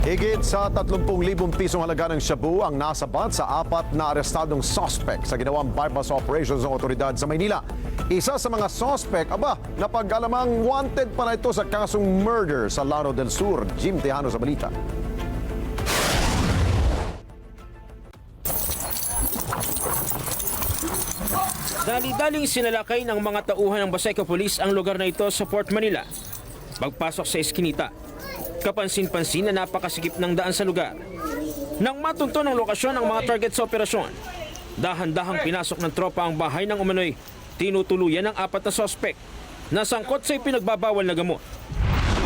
Higit sa 30,000 pisong halaga ng shabu ang nasabat sa 4 na arestadong suspect sa ginawang bypass operations ng otoridad sa Maynila. Isa sa mga suspect, napag-alamang wanted pa na ito sa kasong murder sa Laro del Sur. Jim Tejano sa balita. Dali-daling sinalakay ng mga tauhan ng Baseco Police ang lugar na ito sa Port Manila. Pagpasok sa eskinita, kapansin-pansin na napakasikip ng daan sa lugar. Nang matunto ng lokasyon ng mga target sa operasyon, dahan-dahang pinasok ng tropa ang bahay ng umano'y tinutuluyan ng 4 na sospek na sangkot sa ipinagbabawal na gamot.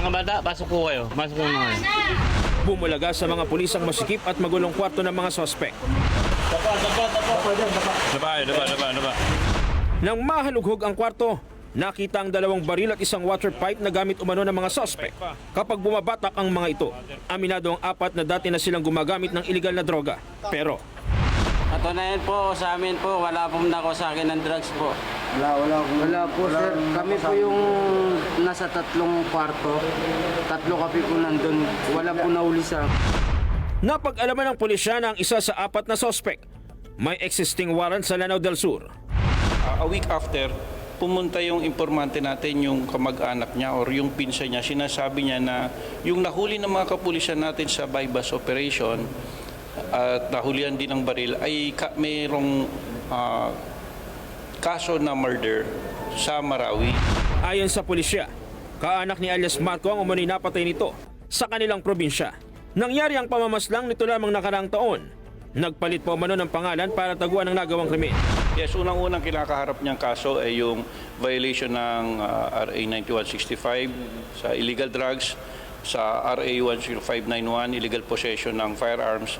Mga bata, pasok po kayo. Pasok po mga. Bumulaga sa mga pulis ang masikip at magulong kwarto ng mga sospek. Daba. Nang mahalughog ang kwarto, nakita ang 2 baril at isang water pipe na gamit umano ng mga suspect. Kapag bumabatak ang mga ito, aminado ang 4 na dati na silang gumagamit ng iligal na droga. Pero Katunayan po sa amin po, wala pong nako sa akin ng drugs po. Wala po sir. Kami po yung nasa 3 kwarto. 3 kami po nandun. Wala po nauli sa... napag-alaman ng pulisya na ang isa sa 4 na suspect may existing warrant sa Lanao del Sur. A week after, pumunta yung informante natin, yung kamag-anak niya or yung pinsa niya. Sinasabi niya na yung nahuli ng mga kapulisan natin sa bypass operation at nahulihan din ng baril ay mayroong kaso na murder sa Marawi. Ayon sa pulisya, kaanak ni alias Marco ang umano'y napatay nito sa kanilang probinsya. Nangyari ang pamamaslang nito lamang nakaraang taon. Nagpalit pa umano ng pangalan para taguan ang nagawang krimen. Yes, unang-unang kinakaharap niyang kaso ay yung violation ng RA 9165 sa illegal drugs, sa RA 10591, illegal possession ng firearms.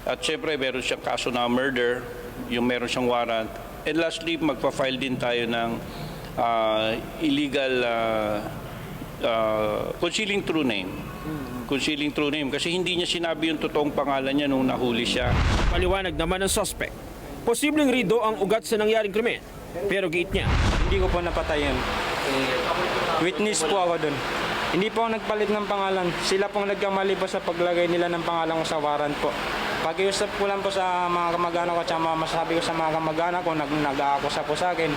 At syempre, meron siyang kaso na murder, yung meron siyang warrant. And lastly, magpa-file din tayo ng illegal concealing true name. Concealing true name kasi hindi niya sinabi yung totoong pangalan niya nung nahuli siya. Paliwanag naman ng suspect, posibleng rido ang ugat sa nangyaring krimen. Pero giit niya, Hindi ko po napatay yun. Witness po ako dun. Hindi po ako nagpalit ng pangalan. Sila pong nagkamali po sa paglagay nila ng pangalan ko sa warrant po. Pag-iusap ko lang po sa mga kamag-anak ko at masasabi ko sa mga kamag-anak ko, nag-aakusa po sa akin.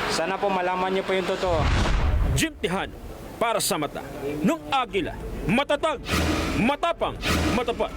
Sana po malaman niyo po yung totoo. Jim Tejano, para sa mata ng Agila, matatag, matapang, matapat.